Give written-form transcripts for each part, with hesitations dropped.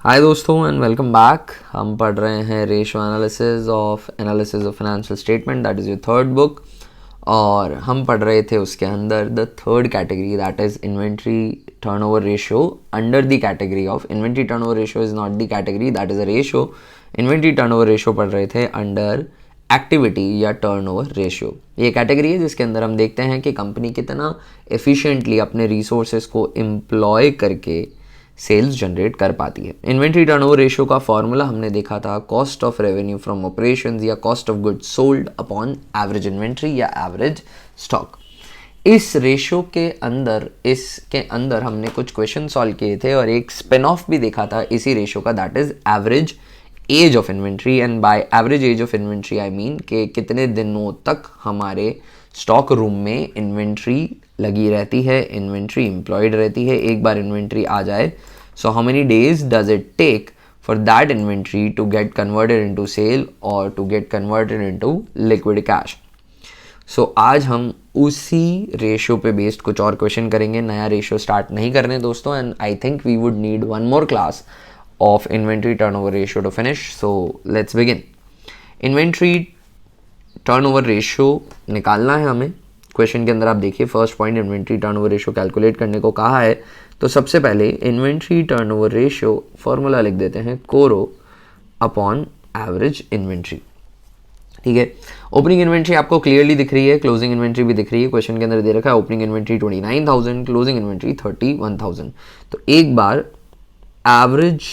हाय दोस्तों and welcome back. हम पढ़ रहे हैं ratio analysis of financial statement, that is your third book. और हम पढ़ रहे थे उसके अंदर the third category, that is inventory turnover ratio. Under the category of inventory turnover ratio is not the category, that is a ratio. Inventory turnover ratio पढ़ रहे थे अंडर एक्टिविटी या टर्नओवर रेशियो। ये कैटेगरी है जिसके अंदर हम देखते हैं कि कंपनी कितना एफिशिएंटली अपने रिसोर्सेज को एम्प्लॉय करके सेल्स जनरेट कर पाती है। इन्वेंट्री टर्नओवर रेशियो का फॉर्मूला हमने देखा था cost of revenue from operations या cost of goods sold upon average inventory या एवरेज स्टॉक। इस रेशियो के अंदर हमने कुछ क्वेश्चन सॉल्व किए थे और एक स्पिन ऑफ भी देखा था इसी रेशियो का, that is average age of inventory. And by average age of inventory I mean कि कितने दिनों तक हमारे स्टॉक रूम में इन्वेंट्री लगी रहती है, इन्वेंट्री एम्प्लॉयड रहती है। एक बार इन्वेंट्री आ जाए, so how many days does it take for that inventory to get converted into sale और to get converted into liquid cash. So आज हम उसी रेशियो पे बेस्ड कुछ और क्वेश्चन करेंगे। नया रेशियो स्टार्ट नहीं करने दोस्तों, and I think we would need one more class of inventory turnover ratio to finish. So let's begin. Inventory turnover ratio निकालना है हमें। क्वेश्चन के अंदर आप देखिए first point, inventory turnover ratio calculate करने को कहा है। तो सबसे पहले इन्वेंट्री टर्नओवर रेशियो फॉर्मूला लिख देते हैं कोरो अपॉन एवरेज इन्वेंट्री। ठीक है, ओपनिंग इन्वेंट्री आपको क्लियरली दिख रही है, क्लोजिंग इन्वेंट्री भी दिख रही है। क्वेश्चन के अंदर दे रखा है ओपनिंग इन्वेंट्री 29,000, क्लोजिंग इन्वेंट्री 31,000। तो एक बार एवरेज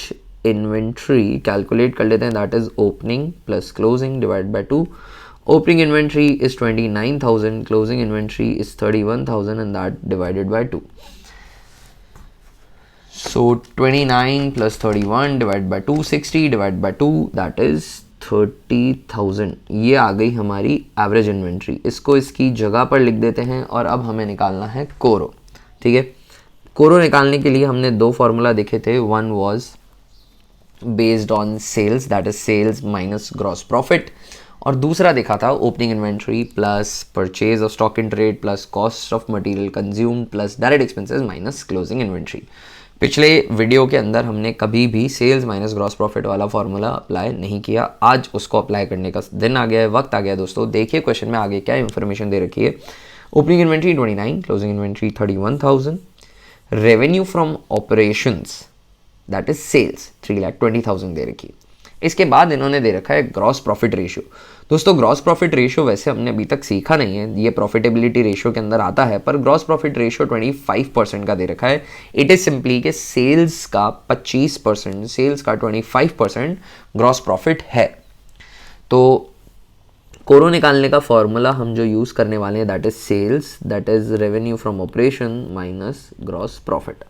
इन्वेंट्री कैलकुलेट कर लेते हैं, that is opening plus closing divide by 2। Opening inventory is 29,000, closing inventory is 31,000 and that divided by 2. So 29 plus 31 divided by 2, 60 divided by 2, that is 30,000। ये आ गई हमारी average inventory. इसको इसकी जगह पर लिख देते हैं और अब हमें निकालना है कोरो। ठीक है, कोरो निकालने के लिए हमने दो फॉर्मूला देखे थे। One was based on sales, that is sales minus gross profit, और दूसरा देखा था opening inventory plus purchase of stock in trade plus cost of material consumed plus direct expenses minus closing inventory. पिछले video के अंदर हमने कभी भी सेल्स माइनस ग्रॉस प्रॉफिट वाला फॉर्मूला अप्लाई नहीं किया। आज उसको अप्लाई करने का दिन आ गया है, वक्त आ गया दोस्तों। देखिए क्वेश्चन में आगे क्या इन्फॉर्मेशन दे रखी है। Opening inventory 29, closing inventory 31,000, revenue from operations that is sales 3,20,000 दे रखी है। इसके बाद इन्होंने दे रखा है ग्रॉस प्रॉफिट रेशियो। दोस्तों ग्रॉस प्रॉफिट रेशियो वैसे हमने अभी तक सीखा नहीं है, ये प्रॉफिटेबिलिटी रेशियो के अंदर आता है, पर ग्रॉस प्रॉफिट रेशियो 25% का दे रखा है। इट इज सिंपली कि सेल्स का 25%, सेल्स का 25% ग्रॉस प्रॉफिट है। तो कोरो निकालने का फॉर्मूला हम जो यूज़ करने वाले हैं that is sales, that is revenue from operation minus gross profit,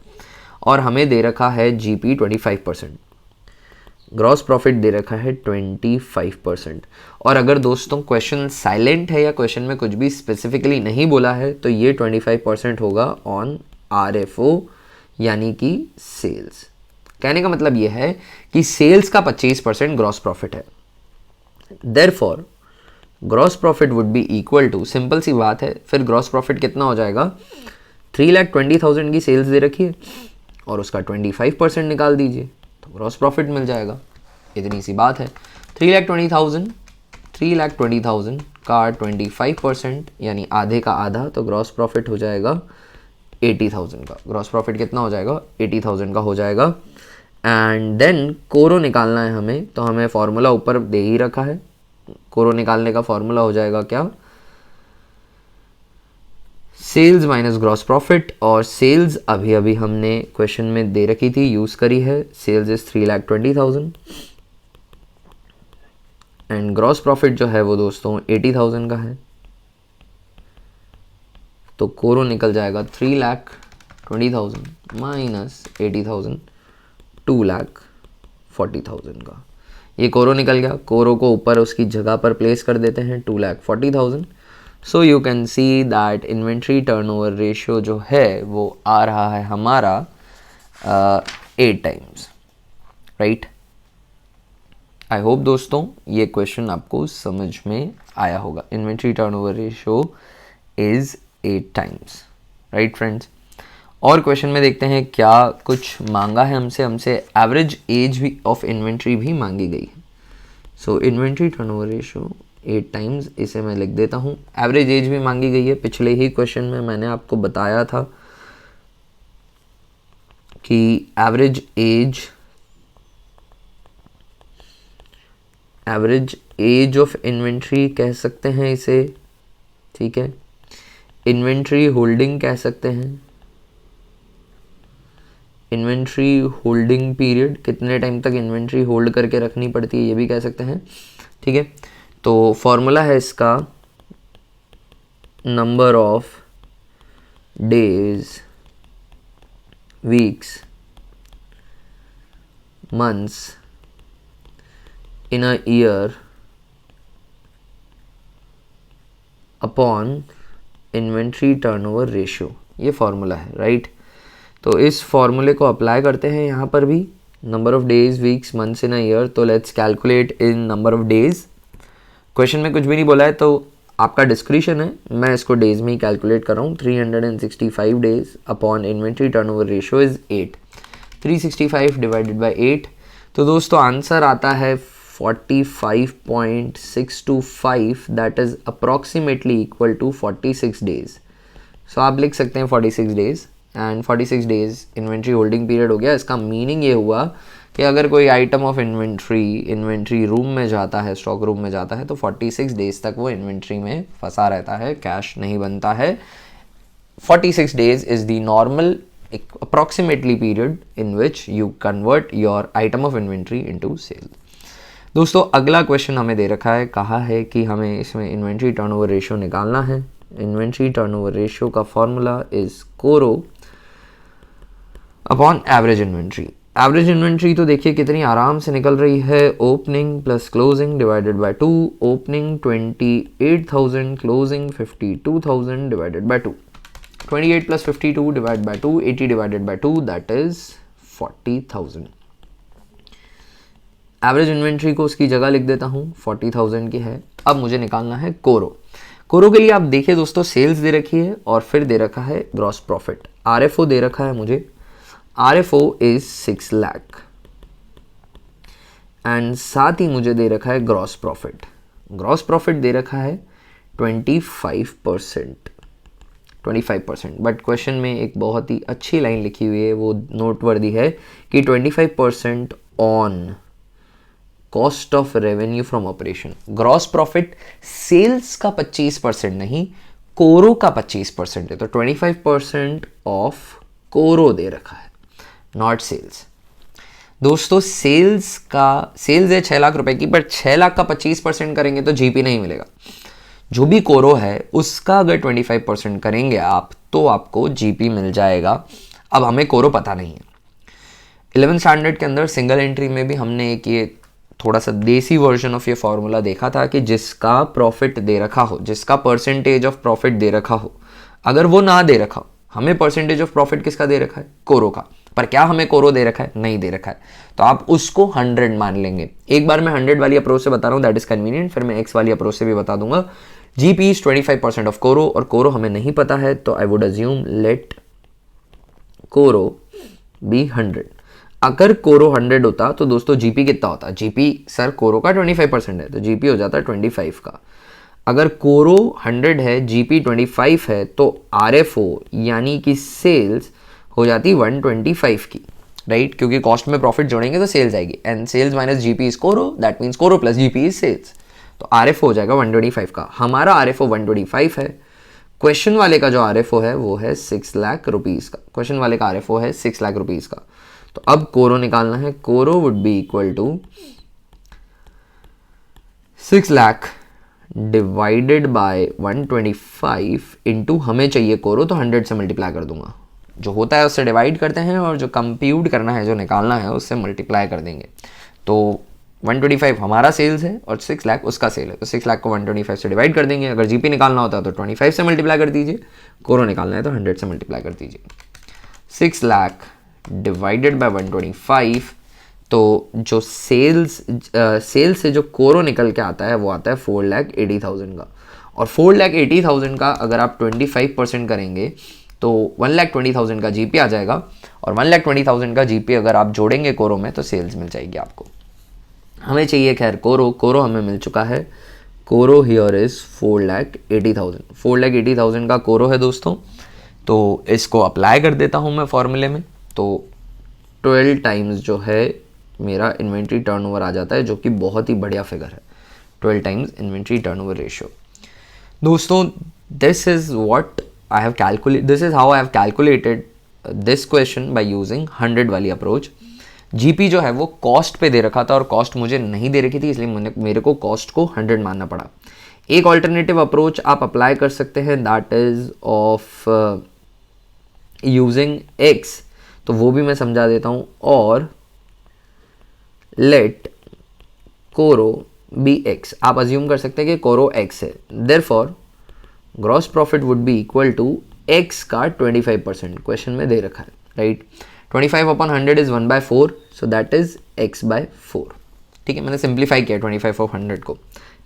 और हमें दे रखा है जीपी 25%, ग्रॉस प्रॉफिट दे रखा है 25%। और अगर दोस्तों क्वेश्चन साइलेंट है या क्वेश्चन में कुछ भी स्पेसिफिकली नहीं बोला है तो ये 25% होगा ऑन आरएफओ यानी कि सेल्स। कहने का मतलब ये है कि सेल्स का 25% ग्रॉस प्रॉफिट है। Therefore gross profit would be equal to, simple सी बात है, फिर ग्रॉस प्रॉफिट कितना हो जाएगा, 3,20,000 की सेल्स दे रखी है और उसका 25% निकाल दीजिए तो ग्रॉस प्रॉफिट मिल जाएगा। इतनी सी बात है। 3,20,000 का 25% यानी आधे का आधा, तो ग्रॉस प्रॉफिट हो जाएगा 80,000 का। ग्रॉस प्रॉफिट कितना हो जाएगा, 80,000 का हो जाएगा। एंड देन कोरो निकालना है हमें, तो हमें फॉर्मूला ऊपर दे ही रखा है। कोरो निकालने का फॉर्मूला हो जाएगा क्या, सेल्स माइनस ग्रॉस प्रॉफिट, और सेल्स अभी अभी हमने क्वेश्चन में दे रखी थी, यूज करी है। Sales is 3,20,000 and gross profit जो है वो दोस्तों 80,000 का है। तो कोरो निकल जाएगा 3,20,000 माइनस 80,000, 2,40,000 का। ये कोरो निकल गया। कोरो को ऊपर उसकी जगह पर प्लेस कर देते हैं 2,40,000। So you can see that inventory turnover ratio जो है वो आ रहा है हमारा 8 टाइम्स, राइट। आई होप दोस्तों ये क्वेश्चन आपको समझ में आया होगा। Inventory turnover ratio is 8 times, right friends. और क्वेश्चन में देखते हैं क्या कुछ मांगा है हमसे एवरेज एज भी ऑफ इन्वेंट्री भी मांगी गई है। सो इन्वेंट्री टर्नओवर रेशियो 8 टाइम्स, इसे मैं लिख देता हूँ। एवरेज एज भी मांगी गई है। पिछले ही क्वेश्चन में मैंने आपको बताया था कि एवरेज एज ऑफ इन्वेंट्री कह सकते हैं इसे, ठीक है। इन्वेंट्री होल्डिंग कह सकते हैं, इन्वेंट्री होल्डिंग पीरियड, कितने टाइम तक इन्वेंट्री होल्ड करके रखनी पड़ती है, ये भी कह सकते हैं, ठीक है। तो फॉर्मूला है इसका number of days, weeks, months in a year upon inventory turnover ratio, ये फॉर्मूला है, राइट। तो इस फॉर्मूले को अप्लाई करते हैं यहाँ पर भी, number of days, weeks, months in a year. तो let's calculate in number of days. Question में कुछ भी नहीं बोला है तो आपका डिस्क्रिप्शन है, मैं इसको डेज में ही कैलकुलेट कर रहा हूँ। 365 days upon inventory turnover ratio is 8, 365 divided by 8। तो दोस्तों आंसर आता है 45.625, that is approximately equal to 46 days. So आप लिख सकते हैं 46 days, and 46 days inventory holding period हो गया। इसका मीनिंग ये हुआ कि अगर कोई आइटम ऑफ इन्वेंट्री रूम में जाता है, स्टॉक रूम में जाता है, तो 46 डेज तक वो इन्वेंट्री में फंसा रहता है, कैश नहीं बनता है। 46 days is the normal approximately period in which you convert your item of inventory into sale. दोस्तों अगला क्वेश्चन हमें दे रखा है, कहा है कि हमें इसमें इन्वेंट्री टर्नओवर रेशियो निकालना है। इन्वेंट्री टर्नओवर रेशियो का फॉर्मूला इज कोरो upon average inventory. Average inventory तो देखिए कितनी आराम से निकल रही है, opening plus closing divided by 2। Opening 28,000, closing 52,000 divided by 2। 28 plus 52 divide by 2, 80 divided by 2, that is 40,000। Average inventory को उसकी जगह लिख देता हूँ, 40,000 की है। अब मुझे निकालना है कोरो। कोरो के लिए आप देखिए दोस्तों, सेल्स दे रखी है और फिर दे रखा है ग्रॉस प्रॉफिट। आरएफओ दे रखा है मुझे, RFO इज 6 लाख, एंड साथ ही मुझे दे रखा है ग्रॉस प्रॉफिट। ग्रॉस प्रॉफिट दे रखा है 25%। बट क्वेश्चन में एक बहुत ही अच्छी लाइन लिखी हुई है, वो नोटवर्दी है कि 25% on cost of revenue from operation. Gross profit sales का 25% नहीं, कोरो का 25% है, तो 25% ऑफ कोरो दे रखा है, नॉट सेल्स। दोस्तों सेल्स है 6 लाख रुपए की, बट 6 लाख का 25% करेंगे तो जीपी नहीं मिलेगा। जो भी कोरो है उसका अगर 25% करेंगे आप तो आपको जीपी मिल जाएगा। अब हमें कोरो पता नहीं है। 11th स्टैंडर्ड के अंदर सिंगल एंट्री में भी हमने एक ये थोड़ा सा देसी वर्जन ऑफ ये फॉर्मूला देखा था कि जिसका प्रॉफिट दे रखा हो, जिसका परसेंटेज ऑफ प्रॉफिट दे रखा हो, अगर वो ना दे रखा हो, हमें परसेंटेज ऑफ प्रॉफिट किसका दे रखा है, कोरो का, पर क्या हमें कोरो दे रखा है, नहीं दे रखा है, तो आप उसको 100 मान लेंगे। एक बार मैं 100 वाली अप्रोच से बता रहा हूँ, दैट इज कन्वीनियंट, फिर मैं एक्स वाली अप्रोच से भी बता दूंगा। जीपी इज 25% ऑफ कोरो, और कोरो हमें नहीं पता है, तो I would assume late CORO be 100। अगर कोरो 100 होता तो दोस्तों जीपी कितना होता, जीपी सर कोरो का 25% है, तो जीपी हो जाता 25 का। अगर कोरो 100 है, जीपी 25 है, तो आरएफओ यानी कि सेल्स हो जाती 125 की, राइट, क्योंकि कॉस्ट में प्रॉफिट जोड़ेंगे तो सेल्स आएगी, and sales minus GP is CORO, that means CORO plus GP is sales, तो आरएफओ हो जाएगा 125 का। हमारा आरएफओ 125 है, क्वेश्चन वाले का जो आरएफओ है वो है 6 लाख रुपीज का, क्वेश्चन वाले का आरएफओ है 6 लाख रुपीज का। तो अब कोरो निकालना है, CORO would be equal to 6 lakh divided by 125 into, हमें चाहिए कोरो तो 100 से मल्टीप्लाई कर दूंगा, जो होता है उससे डिवाइड करते हैं और जो कंप्यूट करना है, जो निकालना है उससे मल्टीप्लाई कर देंगे। तो 125 हमारा सेल्स है और 6 लाख उसका सेल है, तो 6 लाख को 125 से डिवाइड कर देंगे। अगर जीपी निकालना होता है तो 25 से मल्टीप्लाई कर दीजिए, कोरो निकालना है तो 100 से मल्टीप्लाई कर दीजिए। 6 लाख डिवाइडेड बाय 125, तो जो सेल्स से जो कोरो निकल के आता है वो आता है 4,80,000 का, और 4,80,000 का अगर आप 25% करेंगे तो 1,20,000 का जीपी आ जाएगा, और 1,20,000 का जीपी अगर आप जोड़ेंगे कोरो में तो सेल्स मिल जाएगी आपको। हमें चाहिए खैर कोरो हमें मिल चुका है। कोरो हियर इज़ 4,80,000, 4,80,000 का कोरो है दोस्तों। तो इसको अप्लाई कर देता हूँ मैं फॉर्मूले में, तो 12 टाइम्स जो है मेरा इन्वेंट्री टर्नओवर आ जाता है, जो कि बहुत ही बढ़िया फिगर है, 12 टाइम्स इन्वेंट्री टर्नओवर रेशियो। दोस्तों this is how I have calculated this question by using 100 वाली अप्रोच। जीपी जो है वो कॉस्ट पे दे रखा था और कॉस्ट मुझे नहीं दे रखी थी, इसलिए मेरे को कॉस्ट को 100 मानना पड़ा। एक ऑल्टरनेटिव अप्रोच आप अप्लाई कर सकते हैं, that is of using x, तो वो भी मैं समझा देता हूँ। और लेट कोरो बी एक्स, आप अज्यूम कर सकते हैं कि कोरो एक्स है, therefore gross profit would be equal to X का 25%, क्वेश्चन में दे रखा है, right. 25/100 is 1/4, so that is x/4। ठीक है, मैंने सिंप्लीफाई किया 25/100 को।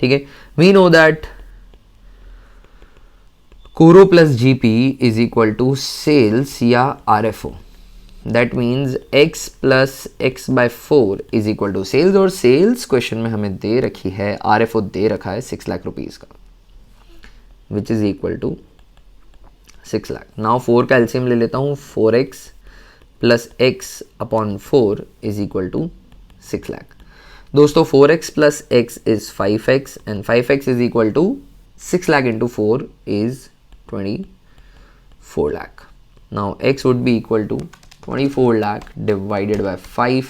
ठीक है, we know that CORO plus GP is equal to sales या RFO, that means x plus x/4 is equal to sales, और सेल्स क्वेश्चन में हमें दे रखी है, आरएफओ दे रखा है 6 लाख रुपीज़ का, which is equal to 6 lakh. Now 4 का एलसीएम ले लेता हूँ, 4x plus x/4 is equal to 6 lakh. दोस्तों 4x plus x is 5x and 5x is equal to 6 lakh into 4 is 24 lakh. Now x would be equal to 24 lakh divided by 5,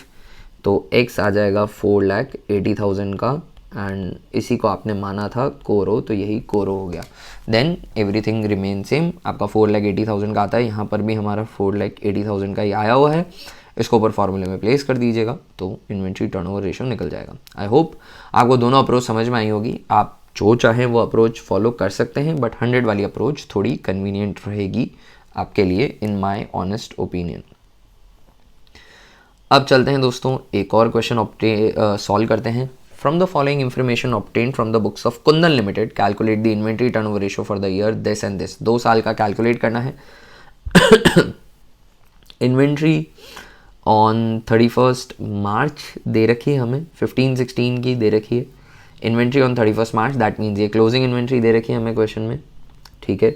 तो x आ जाएगा 4,80,000 का, and इसी को आपने माना था कोरो, तो यही कोरो हो गया। देन एवरीथिंग रिमेन सेम, आपका 4,80,000 का आता है, यहाँ पर भी हमारा 4,80,000 का ही आया हुआ है, इसको ऊपर फॉर्मूले में प्लेस कर दीजिएगा तो इन्वेंट्री टर्नओवर रेशियो निकल जाएगा। आई होप आपको दोनों अप्रोच समझ में आई होगी। आप जो चाहें वो अप्रोच फॉलो कर सकते हैं, बट 100 वाली अप्रोच थोड़ी कन्वीनियंट रहेगी आपके लिए, इन माई ऑनेस्ट ओपिनियन। अब चलते हैं दोस्तों, एक और क्वेश्चन सॉल्व करते हैं। From the following information obtained from the books of Kundan Limited, calculate the inventory turnover ratio for the year this and this। 2 साल का कैलकुलेट करना है। इन्वेंट्री ऑन 31st मार्च दे रखी है हमें, 15-16 की दे रखी है inventory on 31st March, that means ये क्लोजिंग इन्वेंट्री दे रखी है हमें क्वेश्चन में। ठीक है,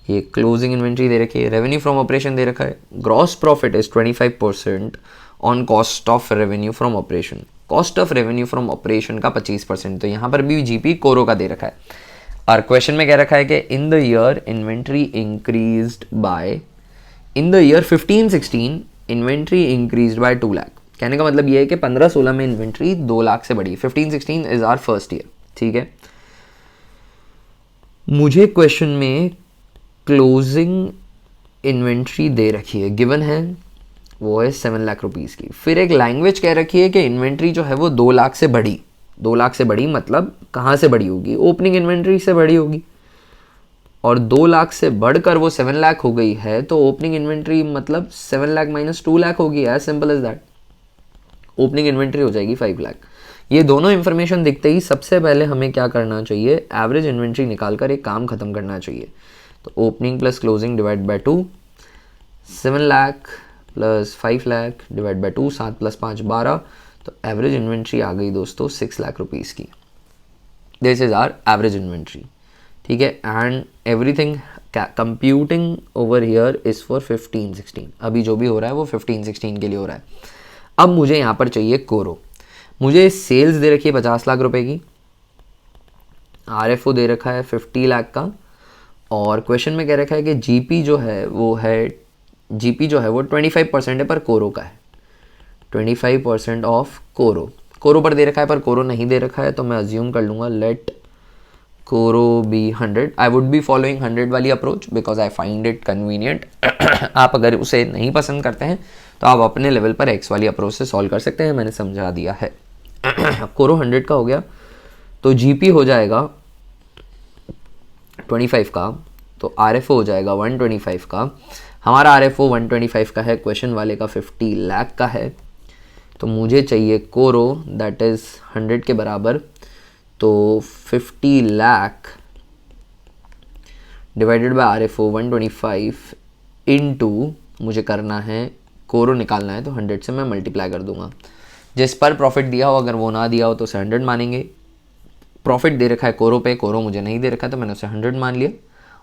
ये क्लोजिंग इन्वेंट्री दे रखी है। रेवेन्यू फ्रॉम ऑपरेशन दे रखा है, gross profit is 25% on cost of revenue from operation, cost of revenue from operation का 25%, तो यहाँ पर भी जीपी कोरो का दे रखा है। और क्वेश्चन में कह रखा है कि in the year inventory increased by, in the year 15-16 inventory increased by 2 lakh. कहने का मतलब ये है कि 15-16 में इन्वेंट्री 2 लाख से बढ़ी। 15-16 इज आवर फर्स्ट ईयर। ठीक है, मुझे क्वेश्चन में क्लोजिंग इन्वेंट्री दे रखी है, गिवन है, वो है 7 लाख रुपीज़ की। फिर एक लैंग्वेज कह रखी है कि इन्वेंट्री जो है वो 2 लाख से बढ़ी। 2 लाख से बढ़ी मतलब कहाँ से बढ़ी होगी? ओपनिंग इन्वेंट्री से बढ़ी होगी, और 2 लाख से बढ़कर वो 7 लाख हो गई है, तो ओपनिंग इन्वेंट्री मतलब 7 लाख माइनस 2 लाख होगी, as simple as that. Opening inventory हो जाएगी 5 लाख। ये दोनों इन्फॉर्मेशन दिखते ही सबसे पहले हमें क्या करना चाहिए? एवरेज इन्वेंट्री निकालकर एक काम खत्म करना चाहिए। तो opening plus closing divide by 2, 7 lakh plus 5 lakh divide by 2, 7 plus 5 12, तो एवरेज इन्वेंट्री आ गई दोस्तों 6 लाख रुपीज़ की। This is our average inventory. ठीक है, and everything computing over here is for 15-16। अभी जो भी हो रहा है वो 15-16 के लिए हो रहा है। अब मुझे यहाँ पर चाहिए कोरो। मुझे सेल्स दे रखी है 50 लाख रुपए की, आरएफओ दे रखा है 50 लाख का, और क्वेश्चन में कह रखा है कि जीपी जो है वो 25% है, पर कोरो का है 25% ऑफ कोरो पर दे रखा है, पर कोरो नहीं दे रखा है, तो मैं अज्यूम कर लूँगा let CORO be 100। I would be following 100 वाली approach because I find it convenient. आप अगर उसे नहीं पसंद करते हैं तो आप अपने लेवल पर एक्स वाली अप्रोच से सॉल्व कर सकते हैं, मैंने समझा दिया है। कोरो 100 का हो गया, तो जीपी हो जाएगा 25 का, तो आरएफओ हो जाएगा 125 का। हमारा आरएफओ 125 का है, क्वेश्चन वाले का 50 लाख का है, तो मुझे चाहिए कोरो दैट इज़ 100 के बराबर, तो 50 lakh divided bye RFO 125 into, मुझे करना है कोरो निकालना है तो 100 से मैं मल्टीप्लाई कर दूंगा। जिस पर प्रॉफिट दिया हो, अगर वो ना दिया हो तो उसे 100 मानेंगे। प्रॉफिट दे रखा है कोरो पे, कोरो मुझे नहीं दे रखा तो मैंने उसे 100 मान लिया।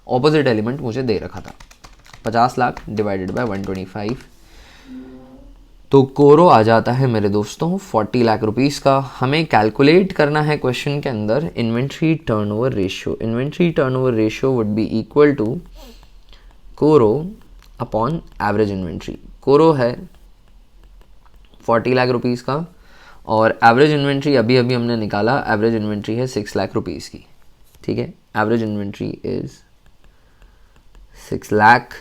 ऑपोजिट एलिमेंट मुझे दे रखा था 50 लाख डिवाइडेड बाय 125, तो कोरो आ जाता है मेरे दोस्तों 40 लाख रुपीस का। हमें कैलकुलेट करना है क्वेश्चन के अंदर inventory turnover ratio. Inventory turnover ratio would be equal to कोरो अपॉन एवरेज इन्वेंट्री। कोरो है 40 लाख रुपीस का और एवरेज इन्वेंट्री अभी अभी हमने निकाला, एवरेज इन्वेंट्री है 6 लाख रुपीस की। ठीक है, average inventory is 6 lakh,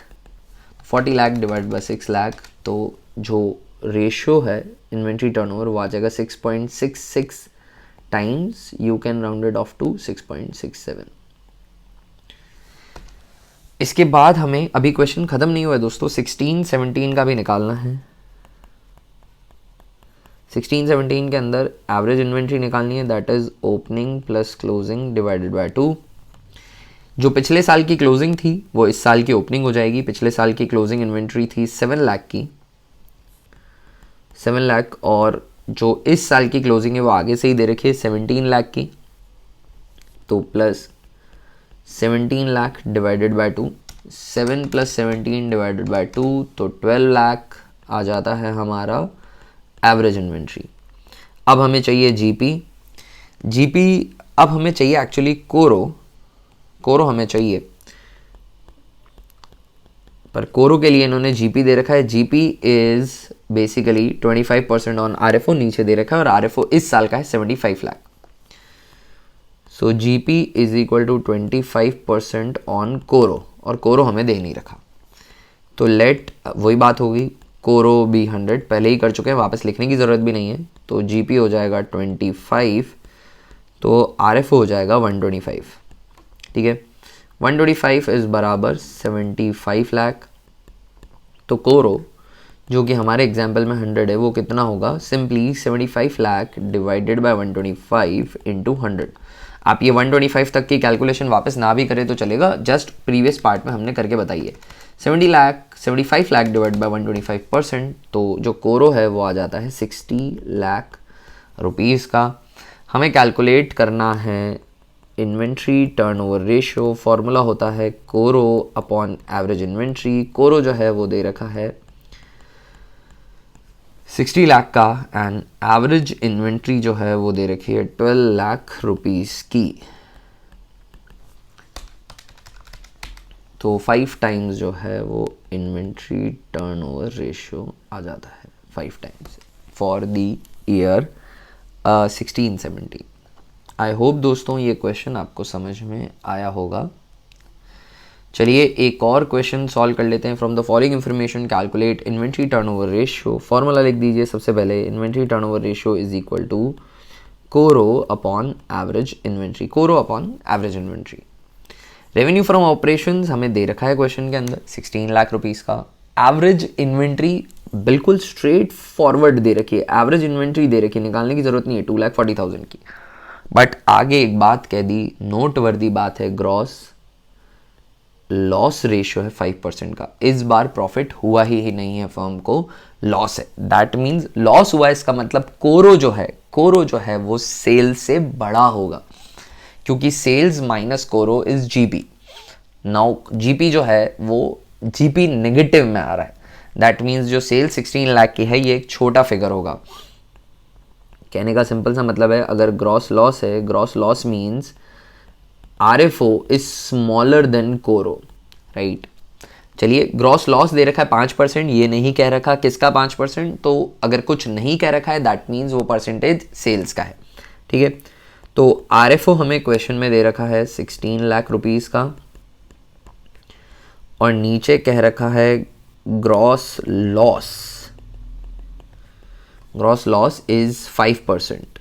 40 lakh divide bye 6 lakh, तो जो रेशियो है इन्वेंट्री टर्नओवर वो आ जाएगा 6.66 times, you can rounded off to 6.67। इसके बाद हमें अभी क्वेश्चन खत्म नहीं हुआ है दोस्तों, 16 17 का भी निकालना है। 16 17 के अंदर एवरेज इन्वेंट्री निकालनी है, that is opening plus closing divided by 2। जो पिछले साल की क्लोजिंग थी वो इस साल की ओपनिंग हो जाएगी। पिछले साल की क्लोजिंग इन्वेंट्री थी 7 लाख की, 7 लाख, और जो इस साल की क्लोजिंग है वो आगे से ही दे रखी है 17 लाख की, तो plus 17 lakh divided by 2, 7 plus 17 divided by 2, तो 12 लाख आ जाता है हमारा एवरेज इन्वेंट्री। अब हमें चाहिए जीपी, अब हमें चाहिए एक्चुअली कोरो हमें चाहिए, पर कोरो के लिए इन्होंने जीपी दे रखा है। GP is basically 25% on RFO, नीचे दे रखा है, और RFO इस साल का है 75 lakh. So GP is equal to 25% on CORO, और कोरो हमें दे नहीं रखा, तो लेट वही बात होगी, कोरो भी 100 पहले ही कर चुके हैं, वापस लिखने की ज़रूरत भी नहीं है, तो जीपी हो जाएगा 25, तो RFO हो जाएगा 125। ठीक है, 125 इज बराबर 75 लाख, तो कोरो जो कि हमारे एग्जाम्पल में 100 है वो कितना होगा, simply 75 lakh divided by 125 into 100। आप ये 125 तक की कैलकुलेशन वापस ना भी करें तो चलेगा, जस्ट प्रीवियस पार्ट में हमने करके बताइए। 75 लाख डिवाइड बाय 125%, तो जो कोरो है वो आ जाता है 60 लाख रुपीज़ का। हमें कैलकुलेट करना है इन्वेंट्री टर्नओवर रेशियो, फॉर्मूला होता है कोरो अपॉन एवरेज इन्वेंट्री। कोरो जो है वो दे रखा है 60 लाख का, एंड एवरेज इन्वेंट्री जो है वो दे रखी है 12 लाख रुपीस की, तो 5 टाइम्स जो है वो इन्वेंट्री टर्नओवर रेशियो आ जाता है, 5 times for the year 16 17। I hope दोस्तों ये क्वेश्चन आपको समझ में आया होगा। चलिए एक और क्वेश्चन सॉल्व कर लेते हैं। From the following information calculate inventory turnover ratio. Formula लिख दीजिए सबसे पहले, inventory turnover ratio is equal to कोरो upon average inventory, CORO upon average inventory. Revenue from operations हमें दे रखा है क्वेश्चन के अंदर 16 लाख रुपीस का। एवरेज इन्वेंट्री बिल्कुल स्ट्रेट फॉरवर्ड दे रखी है, एवरेज इन्वेंट्री दे रखी है, निकालने की जरूरत नहीं है 2,40,000 की। बट आगे एक बात कह दी, नोटवर्दी बात है, ग्रॉस लॉस रेशियो है 5% का। इस बार प्रॉफिट हुआ ही नहीं है, फर्म को लॉस है, दैट मीन्स लॉस हुआ है, इसका मतलब कोरो जो है वो सेल्स से बड़ा होगा, क्योंकि सेल्स माइनस कोरो इज जीपी। नाउ जीपी जो है वो जीपी नेगेटिव में आ रहा है, दैट मीन्स जो सेल 16 लाख की है ये एक छोटा फिगर होगा। कहने का सिंपल सा मतलब है, अगर ग्रॉस लॉस है, gross loss means RFO is smaller than कोरो, राइट। चलिए ग्रॉस लॉस दे रखा है 5%, ये नहीं कह रखा किसका 5%, तो अगर कुछ नहीं कह रखा है दैट मीन्स वो परसेंटेज सेल्स का है। ठीक है, तो RFO हमें क्वेश्चन में दे रखा है 16 लाख रुपीस का, और नीचे कह रखा है gross loss is 5%।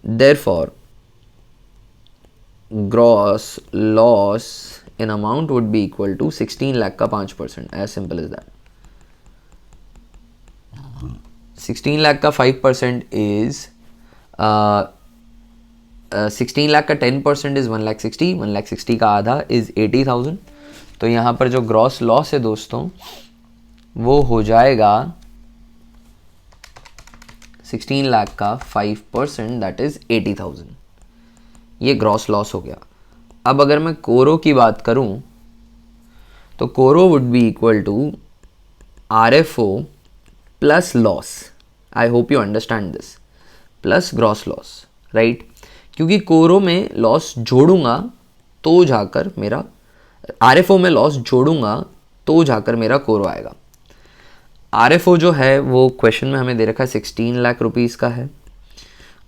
Therefore gross loss in amount would be equal to 16 lakh का 5%, as simple as that. 16 lakh का 5% is 16 लाख का 10% इज़ 1,60,000, 1,60,000 का आधा इज़ 80,000। तो यहाँ पर जो ग्रॉस लॉस है दोस्तों वो हो जाएगा 16 लाख का 5%, दैट इज़ 80,000। ये ग्रॉस लॉस हो गया। अब अगर मैं कोरो की बात करूं तो CORO would be equal to RFO plus loss, I hope you understand this, plus gross loss, right. क्योंकि कोरो में लॉस जोड़ूंगा तो जाकर मेरा, RFO में लॉस जोड़ूंगा तो जाकर मेरा कोरो आएगा। RFO जो है वो क्वेश्चन में हमें दे रखा है 16 लाख रुपीज़ का है,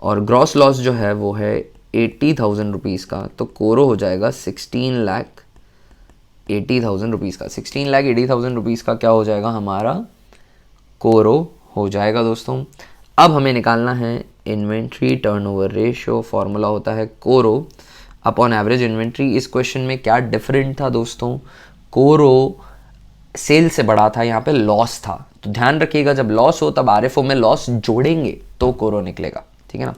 और ग्रॉस लॉस जो है वो है 80,000 रुपीज़ का। तो कोरो हो जाएगा 16,80,000 रुपीज़ का। 16,80,000 रुपीज़ का क्या हो जाएगा, हमारा कोरो हो जाएगा दोस्तों। अब हमें निकालना है इन्वेंट्री टर्नओवर रेशियो। फॉर्मूला होता है कोरो अपॉन एवरेज इन्वेंट्री। इस क्वेश्चन में क्या डिफरेंट था दोस्तों, कोरो सेल से बड़ा था, यहाँ पे लॉस था। तो ध्यान रखिएगा जब लॉस हो तब RFO में लॉस जोड़ेंगे तो कोरो निकलेगा, ठीक है ना।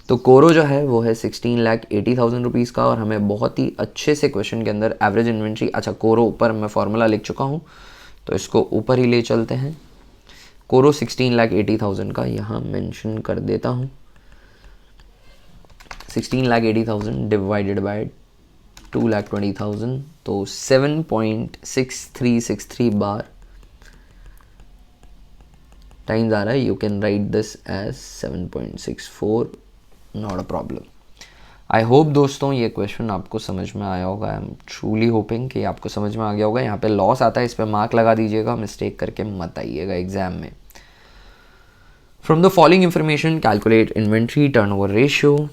तो कोरो जो है वो है 16,80,000 रुपीज़ का, और हमें बहुत ही अच्छे से क्वेश्चन के अंदर एवरेज इन्वेंट्री, अच्छा कोरो ऊपर मैं फॉर्मूला लिख चुका हूँ तो इसको ऊपर ही ले चलते हैं। कोरो 16,80,000 का यहाँ मेंशन कर देता हूँ, 16,80,000 डिवाइडेड बाय 2,20,000, तो 7.6363 बार टाइम्स आ रहा है। You can write this as 7.64, not a problem. I hope दोस्तों ये क्वेश्चन आपको समझ में आया होगा। आई एम ट्रूली होपिंग कि आपको समझ में आ गया होगा। यहाँ पे लॉस आता है, इस पे मार्क लगा दीजिएगा, मिस्टेक करके मत आइएगा एग्जाम में। From the following information calculate inventory turnover ratio.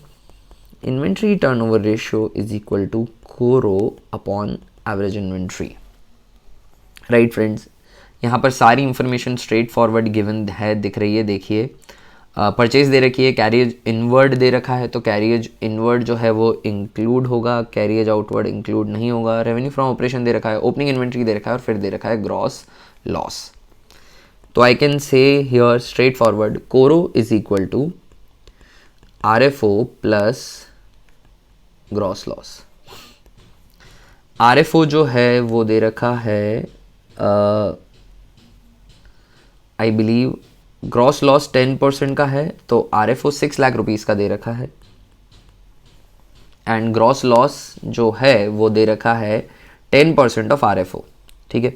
Inventory turnover ratio is equal to कोरो upon average inventory, right friends. यहाँ पर सारी इंफॉर्मेशन स्ट्रेट फॉरवर्ड गिवन है, दिख रही है, देखिए। परचेज दे रखी है, कैरियज इनवर्ड दे रखा है, तो कैरियज इनवर्ड जो है वो इंक्लूड होगा, कैरियज आउटवर्ड इंक्लूड नहीं होगा। रेवेन्यू फ्रॉम ऑपरेशन दे रखा है, ओपनिंग इन्वेंट्री दे रखा है, और फिर दे रखा है ग्रॉस लॉस। तो I can say here straightforward CORO is equal to RFO plus gross loss. RFO जो है वो दे रखा है, आई बिलीव ग्रॉस लॉस 10% का है, तो RFO 6 लाख रुपीज़ का दे रखा है, एंड ग्रॉस लॉस जो है वो दे रखा है 10% ऑफ RFO, ठीक है।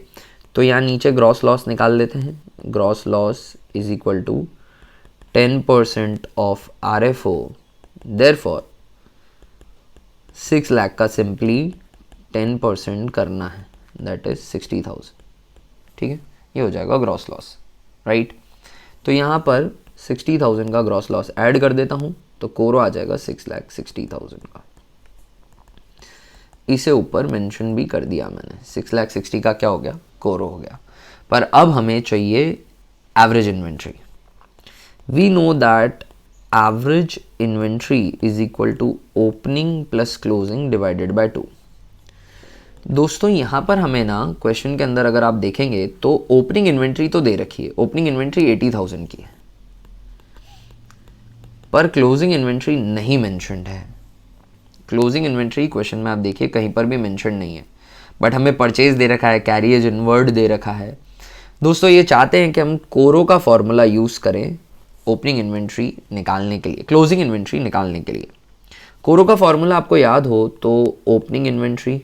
तो यहाँ नीचे ग्रॉस लॉस निकाल लेते हैं। Gross loss is equal to 10% of RFO, therefore 6 lakh का सिंपली 10% करना है, दैट इज 60,000, ठीक है। ये हो जाएगा ग्रॉस लॉस, राइट। तो यहाँ पर 60,000 का ग्रॉस लॉस ऐड कर देता हूँ तो कोरो आ जाएगा 6,60,000 का। इसे ऊपर मेंशन भी कर दिया मैंने, 6,60,000 का क्या हो गया, कोरो हो गया। पर अब हमें चाहिए average inventory. We know that average inventory is equal to opening plus closing divided by 2। दोस्तों यहाँ पर हमें ना क्वेश्चन के अंदर अगर आप देखेंगे तो ओपनिंग इन्वेंट्री तो दे रखी है, ओपनिंग इन्वेंट्री 80,000 की है, पर क्लोजिंग इन्वेंट्री नहीं मेंशन्ड है। क्लोजिंग इन्वेंट्री क्वेश्चन में आप देखिए कहीं पर भी मेंशन नहीं है, बट हमें परचेज दे रखा है, कैरियज इनवर्ड दे रखा है। दोस्तों ये चाहते हैं कि हम कोरो का फॉर्मूला यूज़ करें ओपनिंग इन्वेंट्री निकालने के लिए, क्लोजिंग इन्वेंट्री निकालने के लिए। कोरो का फॉर्मूला आपको याद हो तो opening inventory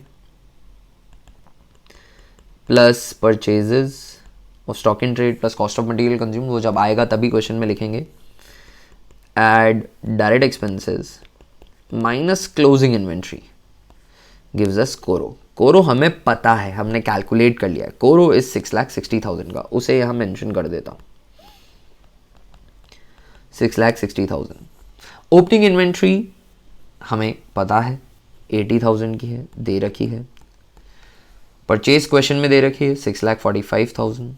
plus purchases of stock in trade plus cost of material consume, वो जब आएगा तभी क्वेश्चन में लिखेंगे, add direct expenses minus closing inventory gives us कोरो। कोरो हमें पता है, हमने कैलकुलेट कर लिया है, कोरो इज 6,60,000 का, उसे यहाँ मेंशन कर देता हूँ 6,60,000। ओपनिंग इन्वेंट्री हमें पता है 80,000 की है, दे रखी है। परचेज क्वेश्चन में दे रखी है 6,45,000।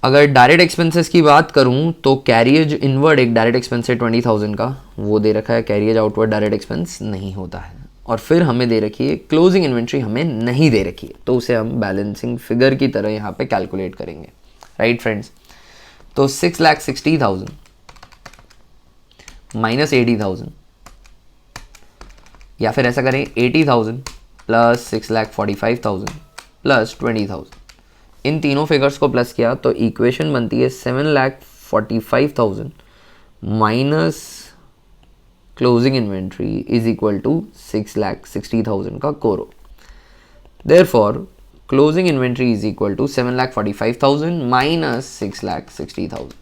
अगर डायरेक्ट एक्सपेंसेस की बात करूं तो कैरियज इनवर्ड एक डायरेक्ट एक्सपेंस है 20,000 का, वो दे रखा है। कैरियज आउटवर्ड डायरेक्ट एक्सपेंस नहीं होता है। और फिर हमें दे रखी है क्लोजिंग इन्वेंट्री, हमें नहीं दे रखी है, तो उसे हम बैलेंसिंग फिगर की तरह यहाँ पे कैलकुलेट करेंगे, राइट फ्रेंड्स। तो 6,60,000 माइनस 80,000, या फिर ऐसा करें 80,000 प्लस 6,45,000 प्लस 20,000, इन तीनों फिगर्स को प्लस किया तो इक्वेशन बनती है 7,45,000 minus closing inventory is equal to 6,60,000 का कोरो। Therefore closing inventory is equal to 7,45,000 minus 6,60,000,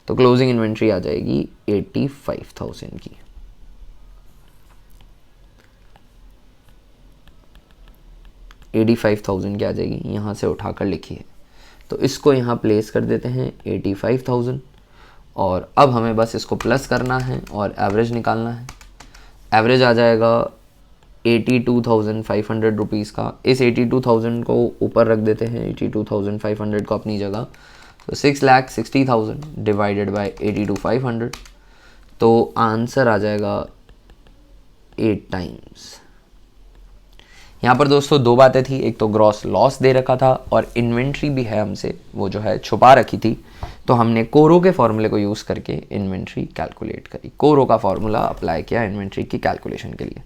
तो क्लोजिंग इन्वेंट्री आ जाएगी 85,000 की। $85,000 की आ जाएगी, यहाँ से उठाकर लिखिए, तो इसको यहाँ प्लेस कर देते हैं 85,000, और अब हमें बस इसको प्लस करना है और एवरेज निकालना है। एवरेज आ जाएगा 82,500 रुपीज़ का। इस 82,000 को ऊपर रख देते हैं, 82,500 को अपनी जगह, तो 6,60,000 डिवाइडेड बाय 82,500, तो आंसर आ जाएगा 8 टाइम्स। यहाँ पर दोस्तों दो बातें थी, एक तो ग्रॉस लॉस दे रखा था और इन्वेंट्री भी है हमसे वो जो है छुपा रखी थी, तो हमने कोरो के फॉर्मूले को यूज़ करके इन्वेंट्री कैलकुलेट करी, कोरो का फॉर्मूला अप्लाई किया इन्वेंट्री की कैलकुलेशन के लिए।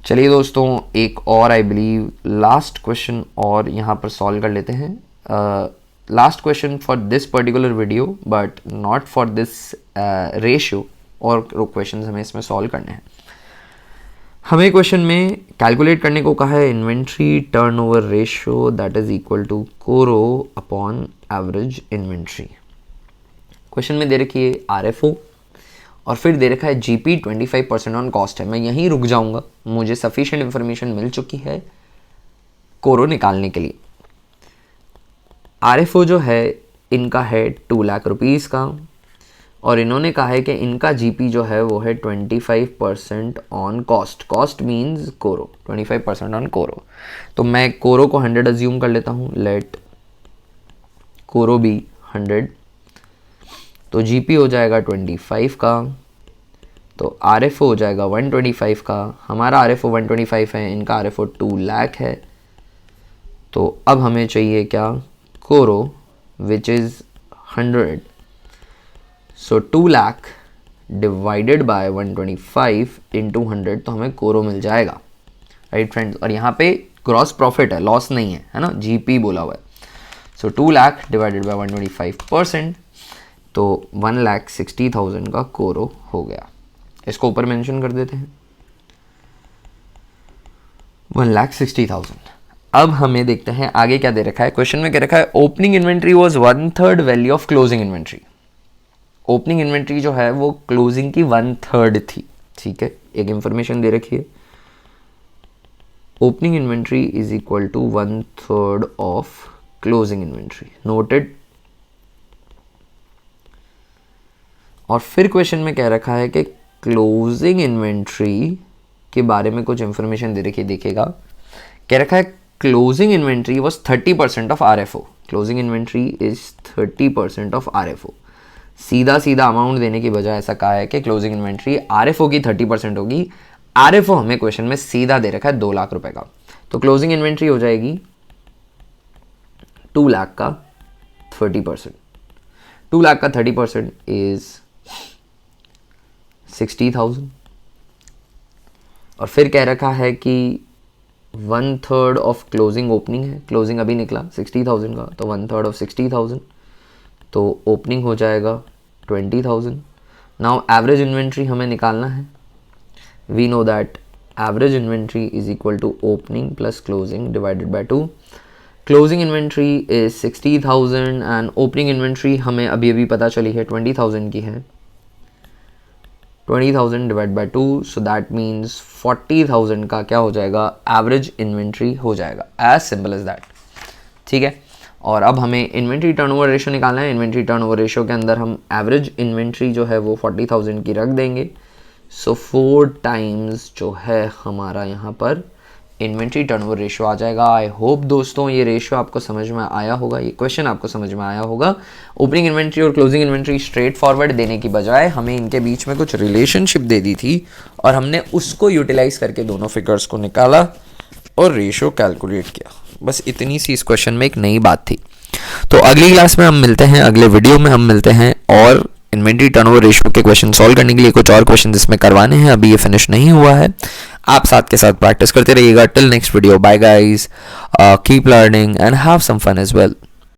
चलिए दोस्तों एक और आई बिलीव लास्ट क्वेश्चन और यहाँ पर सॉल्व कर लेते हैं। Last question for this particular video but not for this ratio, और क्वेश्चन हमें इसमें सॉल्व करने हैं। हमें क्वेश्चन में कैलकुलेट करने को कहा है inventory turnover ratio that is equal to कोरो अपॉन एवरेज इन्वेंट्री। क्वेश्चन में दे रखी है आरएफओ और फिर दे रखा है जीपी 25% ऑन कॉस्ट है। मैं यहीं रुक जाऊंगा, मुझे सफिशिएंट इन्फॉर्मेशन मिल चुकी है कोरो निकालने के लिए। आरएफओ जो है इनका है 2 लाख रुपीज़ का, और इन्होंने कहा है कि इनका जीपी जो है वो है 25% ऑन कॉस्ट। कॉस्ट मीन्स कोरो, 25% ऑन कोरो। तो मैं कोरो को 100 अज्यूम कर लेता हूँ, लेट कोरो बी 100, तो जीपी हो जाएगा 25 का, तो आरएफओ हो जाएगा 125 का। हमारा आरएफओ 125 है, इनका आरएफओ 2 लाख है। तो अब हमें चाहिए क्या, कोरो which is 100। So 2 lakh divided by 125 into 100, तो हमें कोरो मिल जाएगा, राइट फ्रेंड्स। और यहाँ पे ग्रॉस प्रॉफिट है, लॉस नहीं है ना, जीपी बोला हुआ है। सो 2 लाख डिवाइडेड बाय 125%, तो 1,60,000 का कोरो हो गया। इसको ऊपर मेंशन कर देते हैं 1,60,000। अब हमें देखते हैं आगे क्या दे रखा है। क्वेश्चन में क्या रखा है, opening inventory was 1/3 value of closing inventory. Opening inventory जो है वो क्लोजिंग की 1/3 थी, ठीक है। एक इंफॉर्मेशन दे रखी है, opening inventory is equal to 1/3 of closing inventory, noted. और फिर क्वेश्चन में कह रखा है कि क्लोजिंग इन्वेंट्री के बारे में कुछ इंफॉर्मेशन दे रखी है, देखिएगा। कह रखा है closing inventory was 30% of RFO. Closing inventory is 30% of RFO. सीधा सीधा अमाउंट देने की बजाय ऐसा कहा है कि क्लोजिंग इन्वेंट्री आरएफओ की 30% होगी। आरएफओ हमें क्वेश्चन में सीधा दे रखा है 2 लाख रुपए का, तो क्लोजिंग इन्वेंट्री हो जाएगी 2 लाख का 30%। 2 लाख का 30% इज 60,000। और फिर कह रखा है कि 1/3 ऑफ क्लोजिंग ओपनिंग है, क्लोजिंग अभी निकला 60,000 का, तो 1/3 ऑफ 60,000, तो ओपनिंग हो जाएगा 20,000। नाउ एवरेज इन्वेंट्री हमें निकालना है। We know that average inventory is equal to opening plus closing divided by 2। Closing inventory is 60,000 and opening inventory हमें अभी अभी पता चली है 20,000 की है। 20,000 divide by 2, so that means 40,000 का क्या हो जाएगा, एवरेज इन्वेंट्री हो जाएगा। एज सिंपल एज दैट, ठीक है। और अब हमें इन्वेंट्री टर्नओवर रेशियो निकालना है। इन्वेंट्री टर्नओवर रेशियो के अंदर हम एवरेज इन्वेंट्री जो है वो 40,000 की रख देंगे। सो 4 टाइम्स जो है हमारा यहाँ पर इन्वेंट्री टर्नओवर रेशियो आ जाएगा। आई होप दोस्तों ये रेशियो आपको समझ में आया होगा, ये क्वेश्चन आपको समझ में आया होगा। ओपनिंग इन्वेंट्री और क्लोजिंग इन्वेंट्री स्ट्रेट फॉरवर्ड देने की बजाय हमें इनके बीच में कुछ रिलेशनशिप दे दी थी और हमने उसको यूटिलाइज करके दोनों फिगर्स को निकाला और रेशियो कैलकुलेट किया। बस इतनी सी इस क्वेश्चन में एक नई बात थी। तो अगली क्लास में हम मिलते हैं, अगले वीडियो में हम मिलते हैं और इन्वेंट्री टर्नओवर रेशियो के क्वेश्चन सॉल्व करने के लिए कुछ और क्वेश्चन इसमें करवाने हैं, अभी ये फिनिश नहीं हुआ है। आप साथ के साथ प्रैक्टिस करते रहिएगा। Till next video, bye guys, keep learning and have some fun as well.